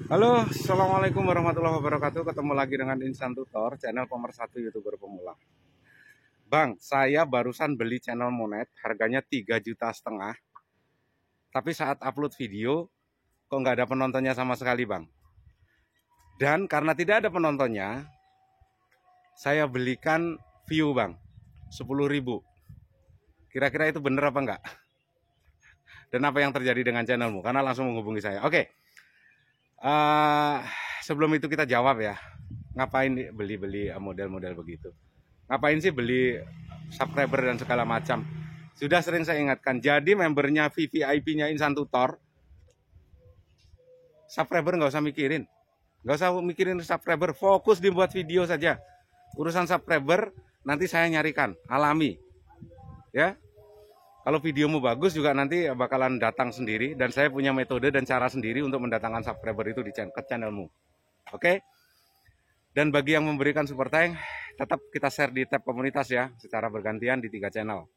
Halo, assalamualaikum warahmatullahi wabarakatuh. Ketemu lagi dengan Insan Tutor, channel pemersatu youtuber pemula. Bang, saya barusan beli channel Monet, harganya 3,5 juta. Tapi saat upload video, kok nggak ada penontonnya sama sekali, Bang. Dan karena tidak ada penontonnya, saya belikan view, Bang, 10.000. Kira-kira itu bener apa enggak? Dan apa yang terjadi dengan channelmu? Karena langsung menghubungi saya. Oke. Sebelum itu kita jawab ya. Ngapain beli-beli model-model begitu? Ngapain sih beli subscriber dan segala macam? Sudah sering saya ingatkan. Jadi membernya VVIP-nya Insan Tutor, subscriber nggak usah mikirin. Nggak usah mikirin subscriber. Fokus dibuat video saja. Urusan subscriber nanti saya nyarikan. Alami. Ya. Kalau videomu bagus juga nanti bakalan datang sendiri. Dan saya punya metode dan cara sendiri untuk mendatangkan subscriber itu ke channelmu. Oke? Dan bagi yang memberikan super thanks, tetap kita share di tab komunitas ya, secara bergantian di 3 channel.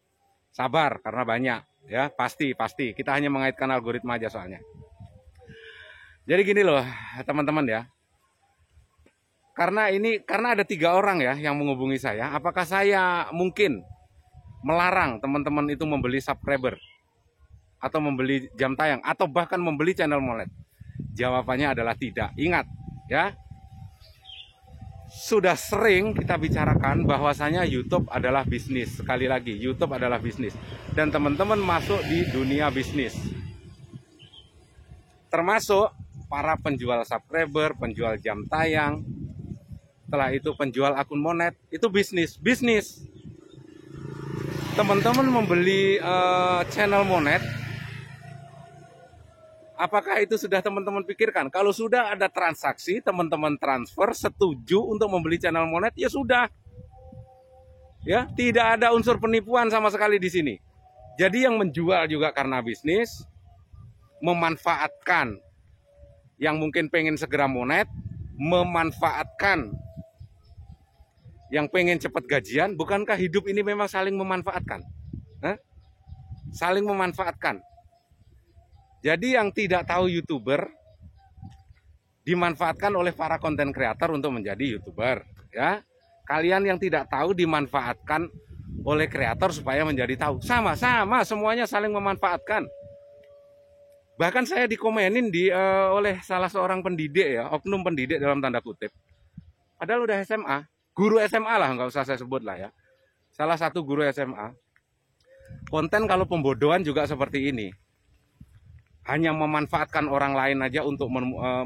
Sabar, karena banyak ya, pasti. Kita hanya mengaitkan algoritma aja soalnya. Jadi gini loh teman-teman ya. Karena ada 3 orang ya yang menghubungi saya. Apakah saya mungkin melarang teman-teman itu membeli subscriber atau membeli jam tayang atau bahkan membeli channel Monet? Jawabannya adalah tidak. Ingat ya, sudah sering kita bicarakan bahwasanya YouTube adalah bisnis. Sekali lagi, YouTube adalah bisnis. Dan teman-teman masuk di dunia bisnis. Termasuk para penjual subscriber, penjual jam tayang, setelah itu penjual akun Monet, itu bisnis. Teman-teman membeli channel Monet, apakah itu sudah teman-teman pikirkan? Kalau sudah ada transaksi, teman-teman transfer, setuju untuk membeli channel Monet, ya sudah. Ya, tidak ada unsur penipuan sama sekali di sini. Jadi yang menjual juga karena bisnis, memanfaatkan yang mungkin pengen segera Monet, memanfaatkan yang pengen cepat gajian. Bukankah hidup ini memang saling memanfaatkan? Saling memanfaatkan. Jadi yang tidak tahu YouTuber dimanfaatkan oleh para konten kreator untuk menjadi YouTuber, ya. Kalian yang tidak tahu dimanfaatkan oleh kreator supaya menjadi tahu. Sama-sama, semuanya saling memanfaatkan. Bahkan saya dikomenin oleh salah seorang pendidik ya, oknum pendidik dalam tanda kutip. Padahal udah SMA, guru SMA lah, nggak usah saya sebut lah ya. Salah satu guru SMA. Konten kalau pembodohan juga seperti ini. Hanya memanfaatkan orang lain aja untuk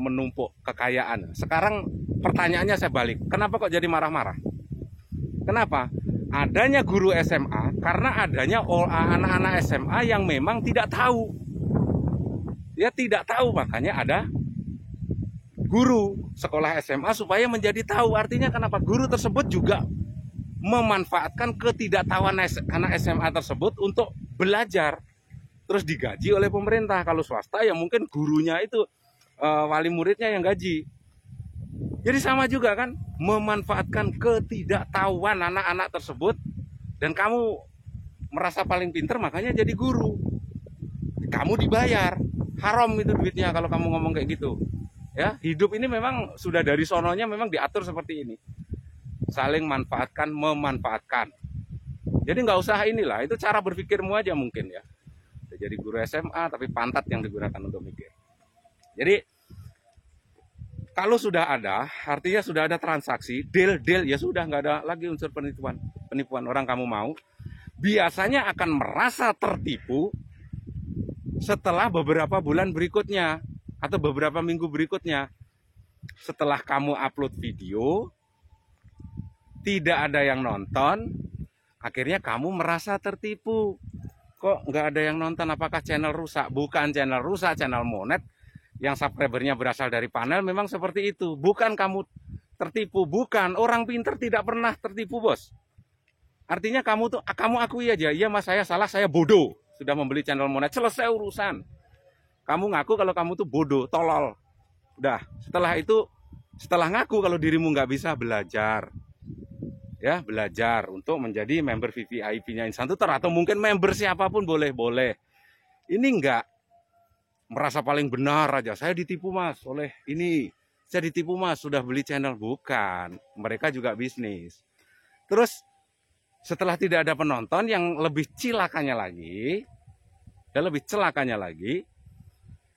menumpuk kekayaan. Sekarang pertanyaannya saya balik, kenapa kok jadi marah-marah? Kenapa? Adanya guru SMA karena adanya anak-anak SMA yang memang tidak tahu. Ya tidak tahu, makanya ada guru sekolah SMA supaya menjadi tahu. Artinya kenapa? Guru tersebut juga memanfaatkan ketidaktahuan anak SMA tersebut untuk belajar. Terus digaji oleh pemerintah. Kalau swasta ya mungkin gurunya itu wali muridnya yang gaji. Jadi sama juga kan, memanfaatkan ketidaktahuan anak-anak tersebut. Dan kamu merasa paling pinter makanya jadi guru. Kamu dibayar. Haram itu duitnya kalau kamu ngomong kayak gitu. Ya, hidup ini memang sudah dari sononya memang diatur seperti ini. Saling manfaatkan, memanfaatkan. Jadi nggak usah inilah, itu cara berpikirmu aja mungkin ya. Jadi guru SMA tapi pantat yang digunakan untuk mikir. Jadi kalau sudah ada, artinya sudah ada transaksi, deal ya sudah, nggak ada lagi unsur penipuan. Orang kamu mau, biasanya akan merasa tertipu setelah beberapa bulan berikutnya atau beberapa minggu berikutnya. Setelah kamu upload video, tidak ada yang nonton, akhirnya kamu merasa tertipu. Kok nggak ada yang nonton, apakah channel rusak? Bukan channel rusak, channel Monet yang subscribernya berasal dari panel memang seperti itu. Bukan kamu tertipu, bukan. Orang pinter tidak pernah tertipu, bos. Artinya kamu akui aja, iya mas saya salah, saya bodoh. Sudah membeli channel Monet, selesai urusan. Kamu ngaku kalau kamu tuh bodoh, tolol. Udah, setelah ngaku kalau dirimu nggak bisa, belajar. Ya, belajar untuk menjadi member VVIP-nya Insan Tutor atau mungkin member siapapun boleh. Ini enggak. merasa paling benar aja. Saya ditipu mas oleh ini, saya ditipu mas sudah beli channel. Bukan, mereka juga bisnis. Terus setelah tidak ada penonton, yang lebih celakanya lagi,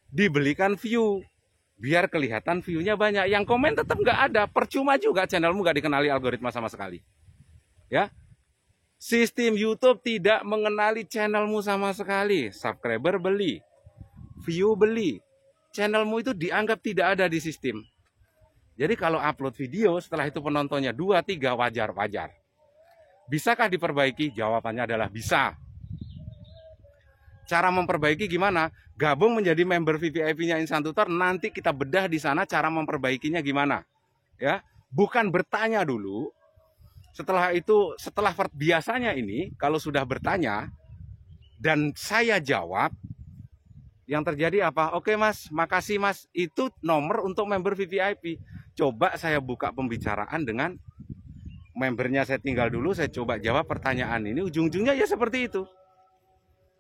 dibelikan view, biar kelihatan view-nya banyak. Yang komen tetap nggak ada, percuma juga, channelmu nggak dikenali algoritma sama sekali. Ya, sistem YouTube tidak mengenali channelmu sama sekali. Subscriber beli, view beli, channelmu itu dianggap tidak ada di sistem. Jadi kalau upload video, setelah itu penontonnya 2, 3, wajar. Bisakah diperbaiki? Jawabannya adalah bisa. Cara memperbaiki gimana? Gabung menjadi member VIP-nya Insan Tutor, nanti kita bedah di sana cara memperbaikinya gimana. Ya, bukan bertanya dulu. Setelah itu, biasanya ini kalau sudah bertanya dan saya jawab, yang terjadi apa? Oke mas, makasih mas, itu nomor untuk member VIP. Coba saya buka pembicaraan dengan membernya, saya tinggal dulu, saya coba jawab pertanyaan ini, ujung-ujungnya ya seperti itu.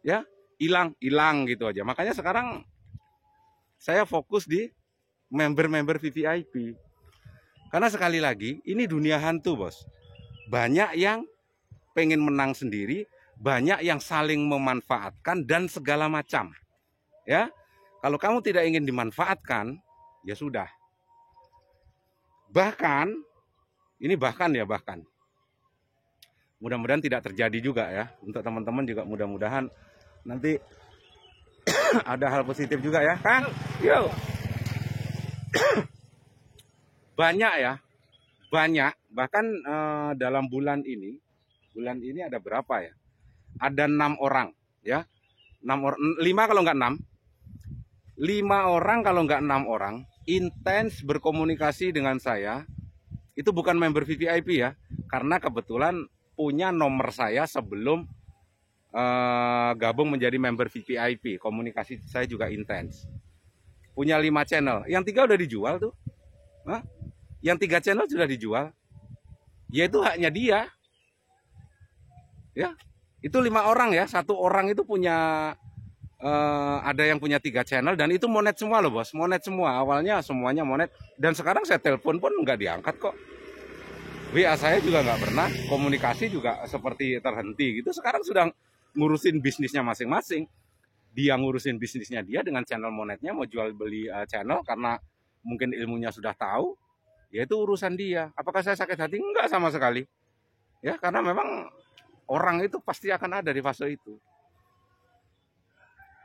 Ya, hilang gitu aja. Makanya sekarang saya fokus di member-member VIP. Karena sekali lagi, ini dunia hantu bos. Banyak yang pengen menang sendiri, banyak yang saling memanfaatkan dan segala macam. Ya, kalau kamu tidak ingin dimanfaatkan, ya sudah. Bahkan, ini bahkan. Mudah-mudahan tidak terjadi juga ya. Untuk teman-teman juga mudah-mudahan nanti ada hal positif juga ya. Kang, yuk. Banyak ya. Banyak. Bahkan dalam bulan ini ada berapa ya? Ada 6 orang ya. 5 kalau nggak 6. 5 orang kalau nggak 6 orang intens berkomunikasi dengan saya. Itu bukan member VIP ya, karena kebetulan punya nomor saya sebelum gabung menjadi member VIP. Komunikasi saya juga intens. Punya 5 channel, yang 3 udah dijual tuh. Hah? Yang 3 channel sudah dijual. Ya itu haknya dia. Ya, itu 5 orang ya. 1 orang itu punya ada yang punya 3 channel dan itu monet semua loh bos, monet semua. Awalnya semuanya monet dan sekarang saya telepon pun nggak diangkat kok. WA saya juga nggak pernah, komunikasi juga seperti terhenti gitu. Sekarang sudah ngurusin bisnisnya masing-masing. Dia ngurusin bisnisnya dia dengan channel monetnya, mau jual beli channel karena mungkin ilmunya sudah tahu. Ya itu urusan dia. Apakah saya sakit hati? Enggak sama sekali. Ya karena memang orang itu pasti akan ada di fase itu.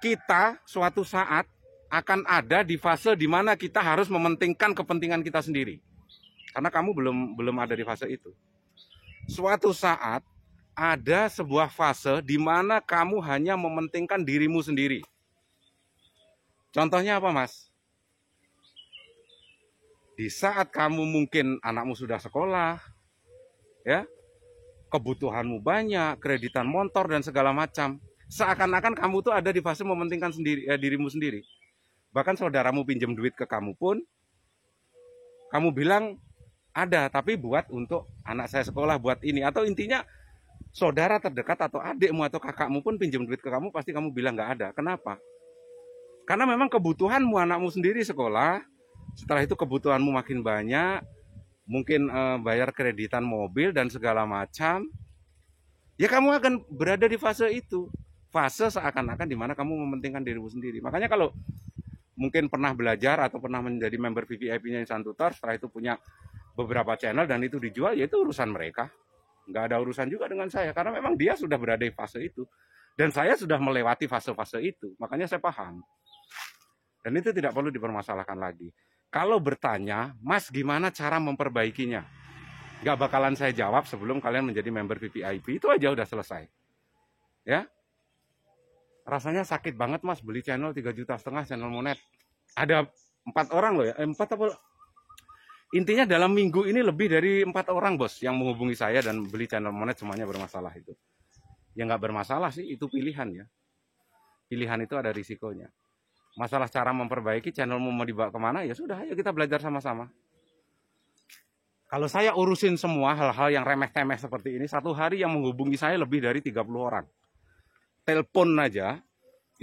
Kita suatu saat akan ada di fase di mana kita harus mementingkan kepentingan kita sendiri. Karena kamu belum ada di fase itu. Suatu saat ada sebuah fase di mana kamu hanya mementingkan dirimu sendiri. Contohnya apa, Mas? Di saat kamu mungkin anakmu sudah sekolah, ya, kebutuhanmu banyak, kreditan motor dan segala macam. Seakan-akan kamu tuh ada di fase mementingkan dirimu sendiri. Bahkan saudaramu pinjam duit ke kamu pun, kamu bilang ada, tapi buat untuk anak saya sekolah, buat ini. Atau intinya saudara terdekat atau adikmu atau kakakmu pun pinjam duit ke kamu, pasti kamu bilang nggak ada. Kenapa? Karena memang kebutuhanmu, anakmu sendiri sekolah, setelah itu kebutuhanmu makin banyak, mungkin bayar kreditan mobil dan segala macam, ya kamu akan berada di fase itu. Fase seakan-akan dimana kamu mementingkan dirimu sendiri. Makanya kalau mungkin pernah belajar atau pernah menjadi member VIP-nya Insan Tutor, setelah itu punya beberapa channel dan itu dijual, ya itu urusan mereka. Nggak ada urusan juga dengan saya, karena memang dia sudah berada di fase itu. Dan saya sudah melewati fase-fase itu, makanya saya paham. Dan itu tidak perlu dipermasalahkan lagi. Kalau bertanya, Mas gimana cara memperbaikinya? Nggak bakalan saya jawab sebelum kalian menjadi member VIP. Itu aja udah selesai. Ya. Rasanya sakit banget Mas beli channel 3,5 juta channel monet. Ada 4 orang loh ya. 4 apa? Intinya dalam minggu ini lebih dari 4 orang bos yang menghubungi saya dan beli channel monet, semuanya bermasalah itu. Ya nggak bermasalah sih, itu pilihan ya. Pilihan itu ada risikonya. Masalah cara memperbaiki channelmu mau dibawa kemana, ya sudah, ayo kita belajar sama-sama. Kalau saya urusin semua hal-hal yang remeh-temeh seperti ini, satu hari yang menghubungi saya lebih dari 30 orang. Telepon aja,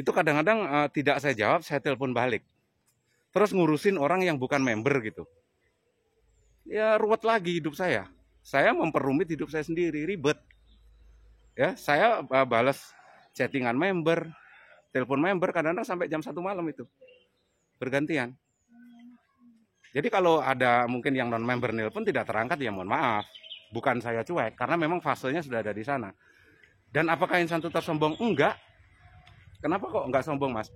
Itu kadang-kadang tidak saya jawab, saya telepon balik. Terus ngurusin orang yang bukan member gitu. Ya ruwet lagi hidup saya. Saya memperumit hidup saya sendiri, ribet. Ya, saya balas chattingan member, telepon member kadang-kadang sampai jam 1 malam itu. Bergantian. Jadi kalau ada mungkin yang non member nelpon tidak terangkat, ya mohon maaf. Bukan saya cuek karena memang fasenya sudah ada di sana. Dan apakah insan tutor sombong? Enggak. Kenapa kok enggak sombong, Mas?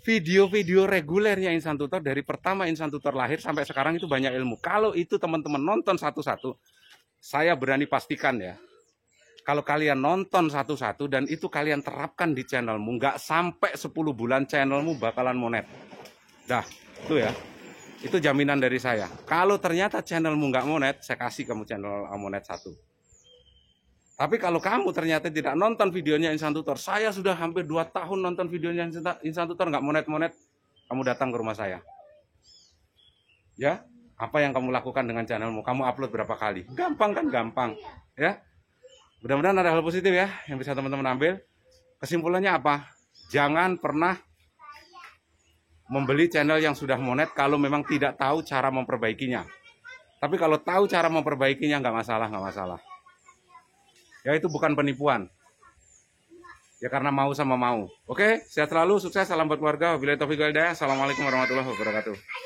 Video-video regulernya insan tutor dari pertama insan tutor lahir sampai sekarang itu banyak ilmu. Kalau itu teman-teman nonton satu-satu, saya berani pastikan ya. Kalau kalian nonton satu-satu dan itu kalian terapkan di channelmu, nggak sampai 10 bulan channelmu bakalan monet. Dah, itu ya. Itu jaminan dari saya. Kalau ternyata channelmu nggak monet, saya kasih kamu channel monet 1. Tapi kalau kamu ternyata tidak nonton videonya insan tutor, saya sudah hampir 2 tahun nonton videonya insan tutor nggak monet-monet, kamu datang ke rumah saya. Ya, apa yang kamu lakukan dengan channelmu? Kamu upload berapa kali? Gampang kan? Gampang. Ya, mudah-mudahan ada hal positif ya yang bisa teman-teman ambil. Kesimpulannya apa? Jangan pernah membeli channel yang sudah monet kalau memang tidak tahu cara memperbaikinya. Tapi kalau tahu cara memperbaikinya nggak masalah, nggak masalah. Ya itu bukan penipuan. Ya karena mau sama mau. Oke, sehat selalu, sukses, salam buat keluarga. Wabillahi taufiq wal hidayah. Assalamualaikum warahmatullahi wabarakatuh.